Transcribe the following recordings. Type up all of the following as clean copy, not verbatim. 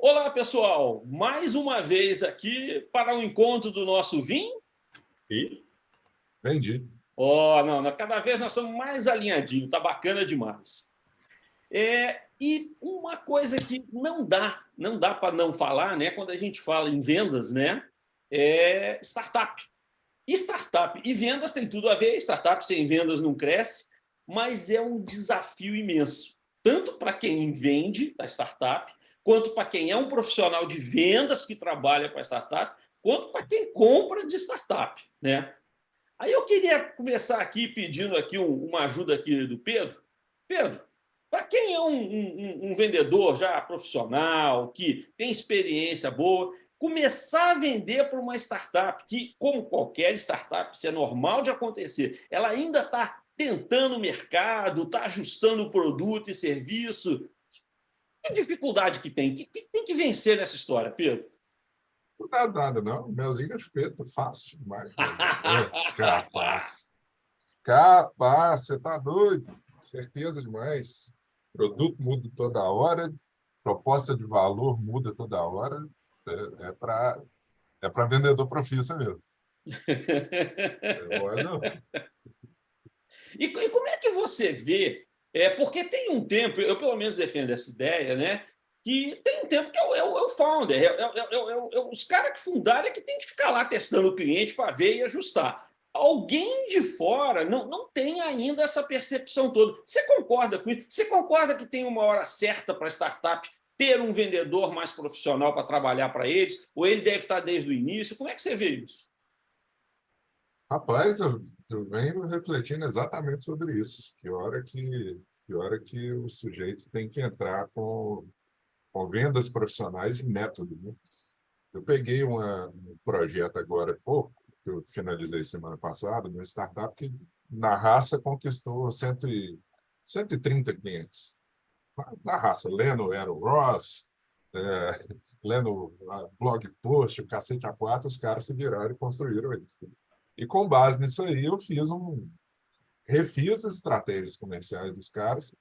Olá, pessoal! Mais uma vez aqui para o encontro do nosso vinho. Entendi. Oh, não, cada vez nós somos mais alinhadinhos, tá bacana demais. E uma coisa que não dá para não falar, né, quando a gente fala em vendas, né, é startup. Startup e vendas tem tudo a ver, startup sem vendas não cresce, mas é um desafio imenso, tanto para quem vende a startup, quanto para quem é um profissional de vendas que trabalha para a startup, quanto para quem compra de startup, né? Aí eu queria começar aqui pedindo aqui uma ajuda aqui do Pedro. Pedro, para quem é um vendedor já profissional, que tem experiência boa, começar a vender para uma startup, que, como qualquer startup, isso é normal de acontecer, ela ainda está tentando o mercado, está ajustando o produto e serviço. Que dificuldade que tem? Que tem que vencer nessa história, Pedro? Não dá nada, não. Melzinho da chupeta, fácil demais. Capaz. Capaz, você tá doido. Certeza demais. Produto muda toda hora, proposta de valor muda toda hora. É para vendedor profissa mesmo. Olha, E como é que você vê? Porque tem um tempo, eu pelo menos defendo essa ideia, né? Que tem um tempo que é o founder, os caras que fundaram é que tem que ficar lá testando o cliente para ver e ajustar. Alguém de fora não tem ainda essa percepção toda. Você concorda com isso? Você concorda que tem uma hora certa para a startup ter um vendedor mais profissional para trabalhar para eles? Ou ele deve estar desde o início? Como é que você vê isso? rapaz, eu venho refletindo exatamente sobre isso. Que hora que o sujeito tem que entrar com vendas profissionais e método, né? Eu peguei um projeto agora, pouco, que eu finalizei semana passada, uma startup que, na raça, conquistou 130 clientes. Na raça, lendo Aaron Ross, lendo blog post, o cacete a quatro, os caras se viraram e construíram isso. E com base nisso aí, refiz as estratégias comerciais dos caras,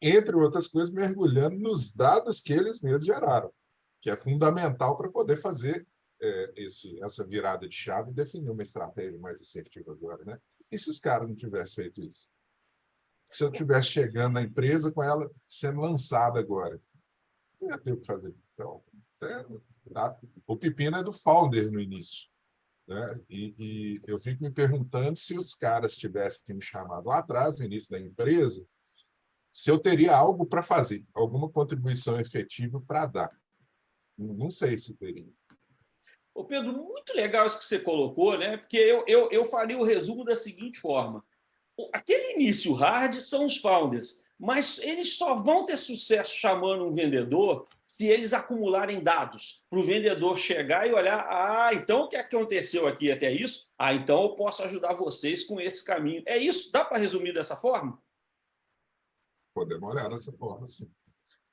entre outras coisas, mergulhando nos dados que eles mesmos geraram, que é fundamental para poder fazer essa virada de chave e definir uma estratégia mais assertiva agora, né? E se os caras não tivessem feito isso? Se eu estivesse chegando na empresa com ela sendo lançada agora, não ia ter o que fazer. Então, é, o pepino é do founder no início, né? E eu fico me perguntando se os caras tivessem me chamado lá atrás, no início da empresa, se eu teria algo para fazer, alguma contribuição efetiva para dar. Não sei se teria. Ô Pedro, muito legal isso que você colocou, né? Porque eu faria o resumo da seguinte forma: aquele início hard são os founders, mas eles só vão ter sucesso chamando um vendedor se eles acumularem dados para o vendedor chegar e olhar, então o que aconteceu aqui até isso? Então eu posso ajudar vocês com esse caminho. É isso? Dá para resumir dessa forma? Podemos olhar dessa forma, sim.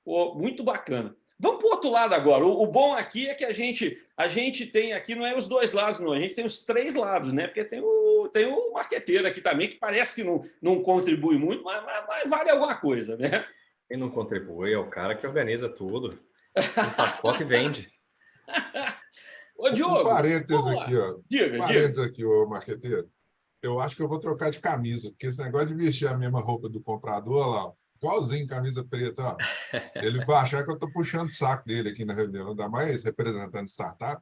Pô, muito bacana. Vamos para o outro lado agora. O bom aqui é que a gente tem aqui, não é os dois lados, não. A gente tem os três lados, né? Porque tem o marqueteiro aqui também, que parece que não contribui muito, mas vale alguma coisa, né? Quem não contribui é o cara que organiza tudo, empacota e vende. Ô, Um Diogo, parênteses vamos aqui, lá. ó. Diga. Parênteses aqui, ô marqueteiro. Eu acho que eu vou trocar de camisa, porque esse negócio de vestir a mesma roupa do comprador, lá, ó, igualzinho camisa preta, ó. Ele vai achar que eu estou puxando o saco dele aqui na reunião, ainda mais representando startup.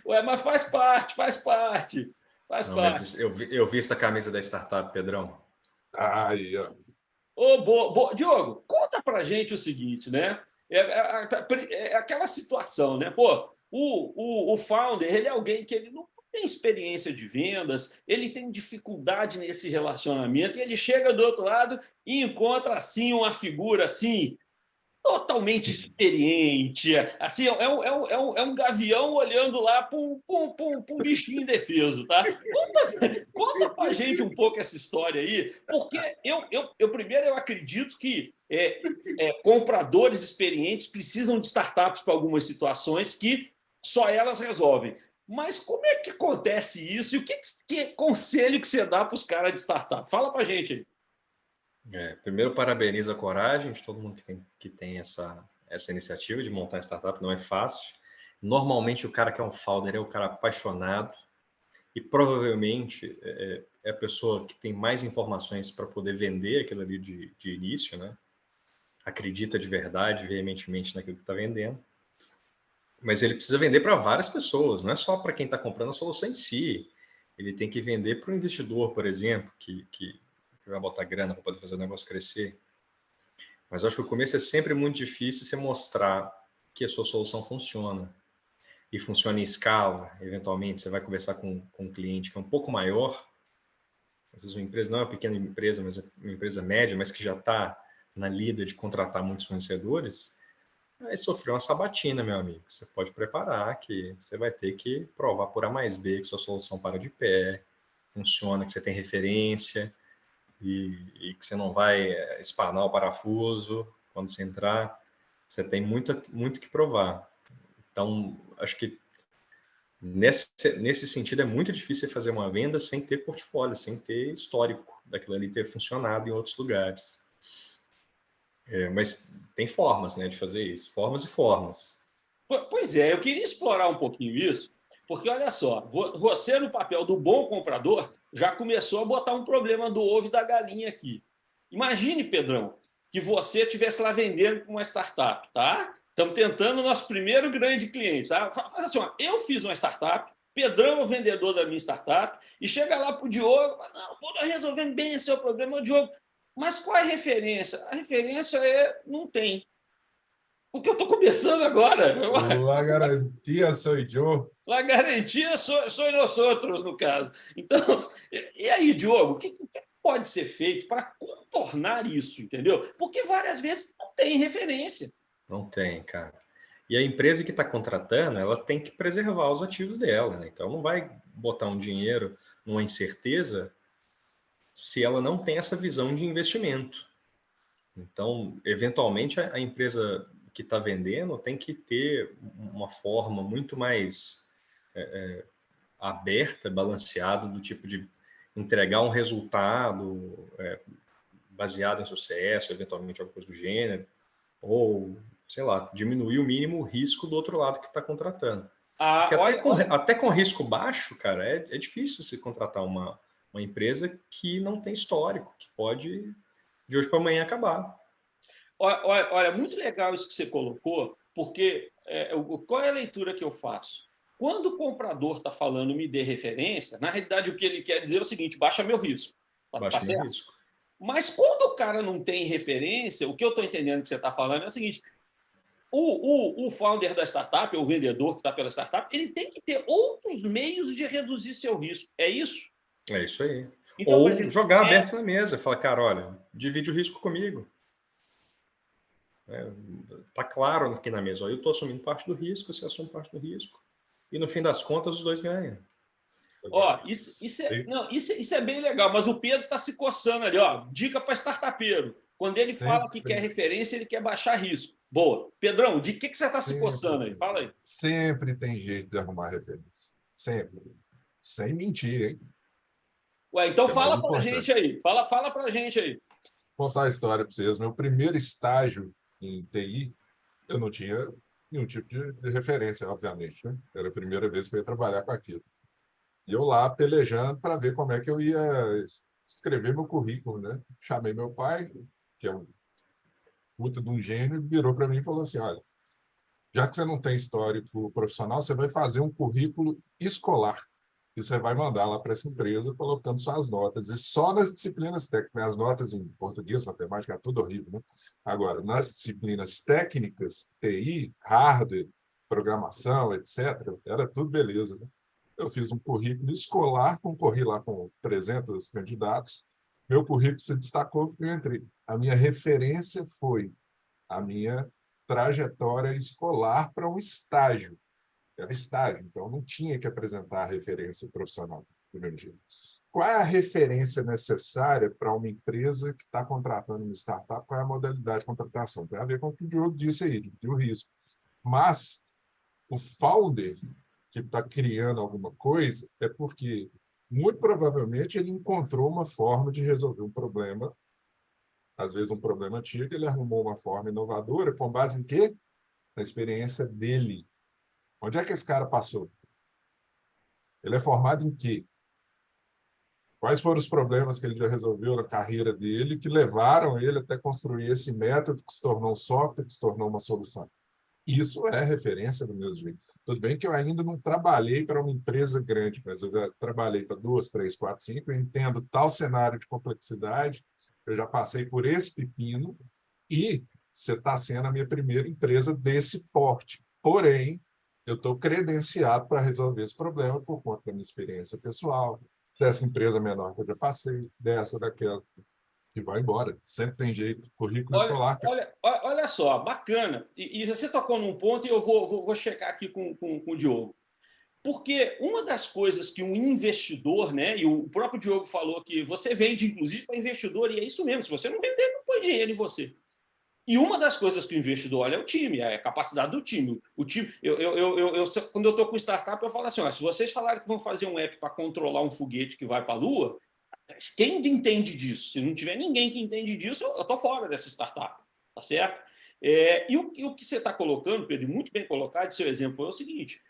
Ué, mas faz parte, faz parte. Faz Não, parte. mas eu visto a camisa da startup, Pedrão. Aí, ó. Ô, Diogo, conta pra gente o seguinte, né? É aquela situação, né? Pô, o founder, ele é alguém que ele não tem experiência de vendas, ele tem dificuldade nesse relacionamento, e ele chega do outro lado e encontra, assim, uma figura, assim, totalmente Sim. experiente, assim, é um gavião olhando lá para um bichinho indefeso, tá? Conta para a gente um pouco essa história aí, porque primeiro eu acredito que compradores experientes precisam de startups para algumas situações que só elas resolvem. Mas como é que acontece isso e que conselho que você dá para os caras de startup? Fala para a gente aí. Primeiro, parabenizo a coragem de todo mundo que tem essa iniciativa de montar startup, não é fácil. Normalmente o cara que é um founder é o cara apaixonado e provavelmente é a pessoa que tem mais informações para poder vender aquilo ali de início, né? Acredita de verdade, veementemente naquilo que está vendendo. Mas ele precisa vender para várias pessoas, não é só para quem está comprando a solução em si. Ele tem que vender para o investidor, por exemplo, que vai botar grana para poder fazer o negócio crescer. Mas eu acho que o começo é sempre muito difícil você mostrar que a sua solução funciona. E funciona em escala. Eventualmente, você vai conversar com um cliente que é um pouco maior. Às vezes uma empresa não é uma pequena empresa, mas é uma empresa média, mas que já está na lida de contratar muitos fornecedores. Aí sofreu uma sabatina, meu amigo. Você pode preparar que você vai ter que provar por A mais B que sua solução para de pé, funciona, que você tem referência e que você não vai espanar o parafuso quando você entrar. Você tem muito que provar. Então, acho que nesse sentido é muito difícil fazer uma venda sem ter portfólio, sem ter histórico daquilo ali ter funcionado em outros lugares. Mas tem formas, né, de fazer isso, formas e formas. Pois é, eu queria explorar um pouquinho isso, porque olha só, você no papel do bom comprador já começou a botar um problema do ovo e da galinha aqui. Imagine, Pedrão, que você estivesse lá vendendo com uma startup, tá? Estamos tentando o nosso primeiro grande cliente, tá? Faz assim, ó, eu fiz uma startup, Pedrão é o vendedor da minha startup, e chega lá para o Diogo, não, pô, nós resolvemos bem esse seu problema, Diogo, mas qual é a referência? A referência não tem. Porque eu estou começando agora. A garantia sou eu. A garantia sou nós outros, no caso. Então, e aí, Diogo, o que pode ser feito para contornar isso, entendeu? Porque várias vezes não tem referência. Não tem, cara. E a empresa que está contratando, ela tem que preservar os ativos dela, né? Então, não vai botar um dinheiro numa incerteza se ela não tem essa visão de investimento. Então, eventualmente, a empresa que está vendendo tem que ter uma forma muito mais aberta, balanceada, do tipo de entregar um resultado baseado em sucesso, eventualmente alguma coisa do gênero, ou, sei lá, diminuir o mínimo o risco do outro lado que está contratando. Porque até com risco baixo, cara, é difícil se contratar uma empresa que não tem histórico, que pode, de hoje para amanhã, acabar. Olha, muito legal isso que você colocou, porque qual é a leitura que eu faço? Quando o comprador está falando me dê referência, na realidade o que ele quer dizer é o seguinte, baixa meu risco. Baixa meu risco. Mas quando o cara não tem referência, o que eu estou entendendo que você está falando é o seguinte, o founder da startup, ou o vendedor que está pela startup, ele tem que ter outros meios de reduzir seu risco. É isso? É isso aí. Então, ou exemplo, jogar aberto na mesa, falar, cara, olha, divide o risco comigo. Tá claro aqui na mesa, ó, eu estou assumindo parte do risco, você assume parte do risco. E no fim das contas, os dois ganham. Ó, isso é bem legal, mas o Pedro está se coçando ali, ó. Dica para startupeiro. Quando ele fala que quer referência, ele quer baixar risco. Boa. Pedrão, de que você está se coçando aí? Fala aí. Sempre tem jeito de arrumar referência. Sempre. Sem mentir, hein? Ué, então É mais fala pra importante. gente aí. Fala pra gente aí. Vou contar a história para vocês. Meu primeiro estágio em TI, eu não tinha nenhum tipo de referência, obviamente, né? Era a primeira vez que eu ia trabalhar com aquilo. E eu lá pelejando para ver como é que eu ia escrever meu currículo, né? Chamei meu pai, que é um puta de um gênio, virou para mim e falou assim: olha, já que você não tem histórico profissional, você vai fazer um currículo escolar. E você vai mandar lá para essa empresa colocando suas notas. E só nas disciplinas técnicas, as notas em português, matemática, é tudo horrível, né? Agora, nas disciplinas técnicas, TI, hardware, programação, etc., era tudo beleza, né? Eu fiz um currículo escolar, concorri lá com 300 candidatos. Meu currículo se destacou porque eu entrei. A minha referência foi a minha trajetória escolar para um estágio. Era estágio, então não tinha que apresentar a referência profissional no primeiro dia. Qual é a referência necessária para uma empresa que está contratando uma startup? Qual é a modalidade de contratação? Tem a ver com o que o Diogo disse aí, de o risco. Mas o founder que está criando alguma coisa é porque, muito provavelmente, ele encontrou uma forma de resolver um problema, às vezes um problema antigo, ele arrumou uma forma inovadora, com base em quê? na experiência dele. Onde é que esse cara passou? Ele é formado em quê? Quais foram os problemas que ele já resolveu na carreira dele que levaram ele até construir esse método que se tornou um software, que se tornou uma solução? Isso é referência do meu jeito. Tudo bem que eu ainda não trabalhei para uma empresa grande, mas eu já trabalhei para 2, 3, 4, 5, eu entendo tal cenário de complexidade, eu já passei por esse pepino e você está sendo a minha primeira empresa desse porte. Porém, eu estou credenciado para resolver esse problema por conta da minha experiência pessoal, dessa empresa menor que eu já passei, dessa, daquela, que vai embora. Sempre tem jeito. Currículo escolar. Olha só, bacana. E você tocou num ponto e eu vou checar aqui com o Diogo. Porque uma das coisas que um investidor, né, e o próprio Diogo falou que você vende, inclusive, para investidor, e é isso mesmo, se você não vender, não põe dinheiro em você. E uma das coisas que o investidor olha é o time, é a capacidade do time. O time quando eu estou com startup, eu falo assim: ó, se vocês falarem que vão fazer um app para controlar um foguete que vai para a Lua, quem entende disso? Se não tiver ninguém que entende disso, eu estou fora dessa startup, tá certo? E o que você está colocando, Pedro, muito bem colocado, seu exemplo é o seguinte: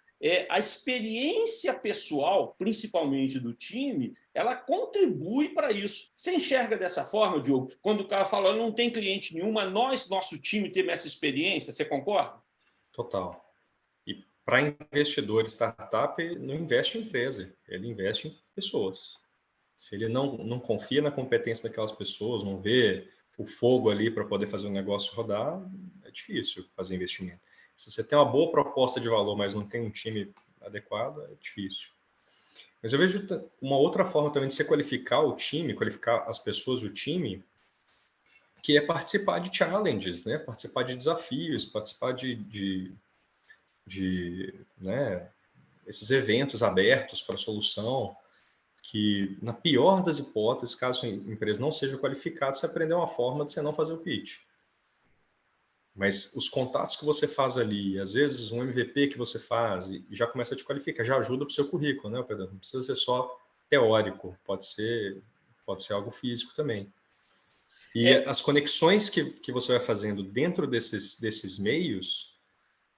a experiência pessoal, principalmente do time, ela contribui para isso. Você enxerga dessa forma, Diogo? Quando o cara fala, não tem cliente nenhuma, nosso time, temos essa experiência, você concorda? Total. E para investidor startup, não investe em empresa, ele investe em pessoas. Se ele não confia na competência daquelas pessoas, não vê o fogo ali para poder fazer o negócio rodar, é difícil fazer investimento. Se você tem uma boa proposta de valor, mas não tem um time adequado, é difícil. Mas eu vejo uma outra forma também de você qualificar o time, qualificar as pessoas, o time, que é participar de challenges, né? Participar de desafios, participar de né, esses eventos abertos para solução, que, na pior das hipóteses, caso a empresa não seja qualificada, você aprender uma forma de você não fazer o pitch. Mas os contatos que você faz ali, às vezes um MVP que você faz, e já começa a te qualificar, já ajuda para o seu currículo, né, Pedro? Não precisa ser só teórico, pode ser algo físico também. E as conexões que você vai fazendo dentro desses meios,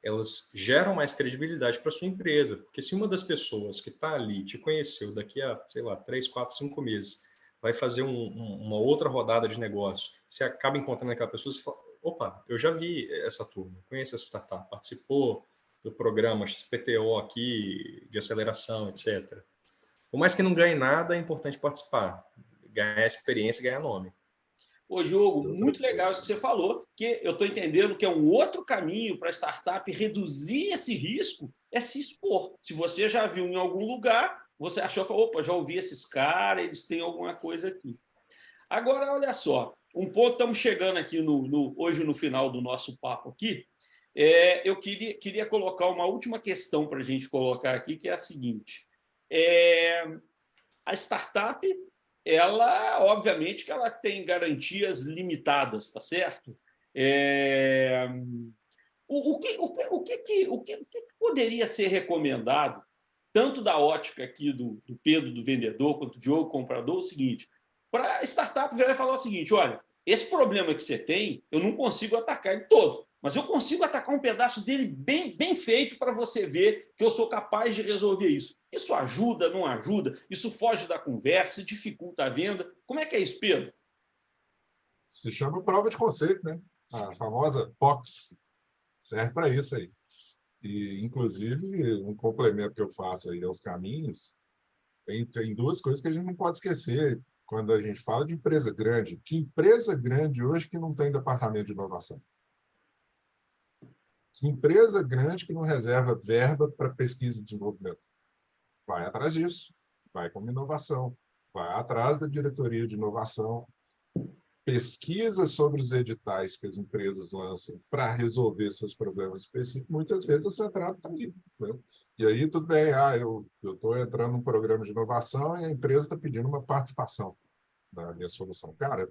elas geram mais credibilidade para sua empresa. Porque se uma das pessoas que está ali te conheceu daqui a, sei lá, 3, 4, 5 meses, vai fazer uma outra rodada de negócio, você acaba encontrando aquela pessoa, você fala, opa, eu já vi essa turma, conheço essa startup, participou do programa XPTO aqui, de aceleração, etc. Por mais que não ganhe nada, é importante participar. Ganhar experiência e ganhar nome. Ô, Diogo, muito legal isso que você falou, que eu estou entendendo que é um outro caminho para a startup reduzir esse risco, é se expor. Se você já viu em algum lugar, você achou que, opa, já ouvi esses caras, eles têm alguma coisa aqui. Agora, olha só, um ponto, estamos chegando aqui hoje no final do nosso papo aqui, eu queria colocar uma última questão para a gente colocar aqui, que é a seguinte. A startup, ela, obviamente, que ela tem garantias limitadas, tá certo? O que poderia ser recomendado, tanto da ótica aqui do Pedro, do vendedor, quanto do Diogo, comprador, é o seguinte: para a startup virar e falar o seguinte: olha, esse problema que você tem, eu não consigo atacar ele todo, mas eu consigo atacar um pedaço dele bem feito para você ver que eu sou capaz de resolver isso. Isso ajuda, não ajuda? Isso foge da conversa, dificulta a venda? Como é que é isso, Pedro? Se chama prova de conceito, né? A famosa POC. Serve para isso aí. E, inclusive, um complemento que eu faço aí aos caminhos, tem duas coisas que a gente não pode esquecer quando a gente fala de empresa grande. Que empresa grande hoje que não tem departamento de inovação? Que empresa grande que não reserva verba para pesquisa e desenvolvimento? Vai atrás disso. Vai como inovação. Vai atrás da diretoria de inovação. Pesquisa sobre os editais que as empresas lançam para resolver seus problemas específicos, muitas vezes a central está ali. Né? E aí, tudo bem, eu estou entrando num programa de inovação e a empresa está pedindo uma participação na minha solução. Cara,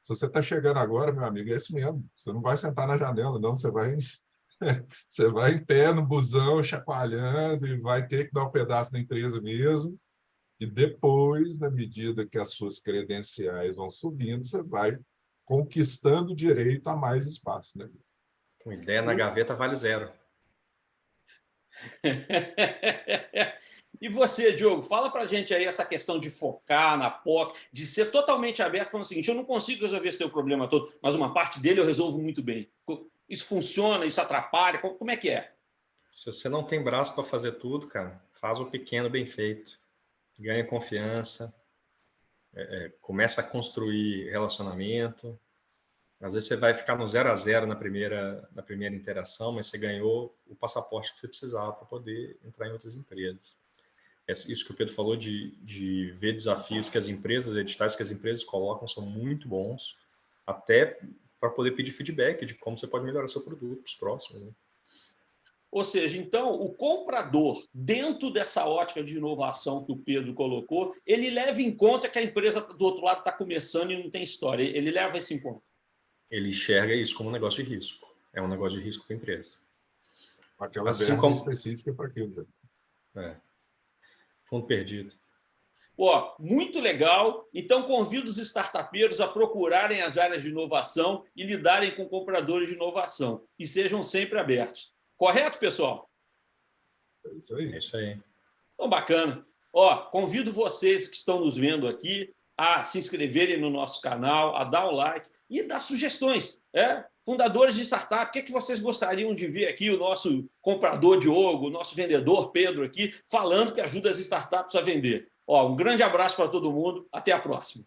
se você está chegando agora, meu amigo, é isso mesmo. Você não vai sentar na janela, não. Você vai em pé no busão, chacoalhando, e vai ter que dar um pedaço da empresa mesmo. E depois, na medida que as suas credenciais vão subindo, você vai conquistando direito a mais espaço, né? Com ideia na gaveta vale 0. E você, Diogo, fala para a gente aí essa questão de focar na POC, de ser totalmente aberto, falando o seguinte, eu não consigo resolver esse teu problema todo, mas uma parte dele eu resolvo muito bem. Isso funciona, isso atrapalha, como é que é? Se você não tem braço para fazer tudo, cara, faz o pequeno bem feito. Ganha confiança, começa a construir relacionamento. Às vezes você vai ficar no 0 a 0 na primeira interação, mas você ganhou o passaporte que você precisava para poder entrar em outras empresas. Isso que o Pedro falou de ver desafios que as empresas, editais que as empresas colocam são muito bons, até para poder pedir feedback de como você pode melhorar seu produto para os próximos, né? Ou seja, então, o comprador, dentro dessa ótica de inovação que o Pedro colocou, ele leva em conta que a empresa do outro lado está começando e não tem história. Ele leva isso em conta. Ele enxerga isso como um negócio de risco. É um negócio de risco para a empresa. Aquela verba específica para aquilo. Fundo perdido. Muito legal. Então, convido os startupeiros a procurarem as áreas de inovação e lidarem com compradores de inovação. E sejam sempre abertos. Correto, pessoal? É isso aí. É isso aí. Então, bacana. Convido vocês que estão nos vendo aqui a se inscreverem no nosso canal, a dar o like e dar sugestões. Fundadores de startup, o que é que vocês gostariam de ver aqui o nosso comprador Diogo, o nosso vendedor Pedro aqui, falando que ajuda as startups a vender? Um grande abraço para todo mundo. Até a próxima.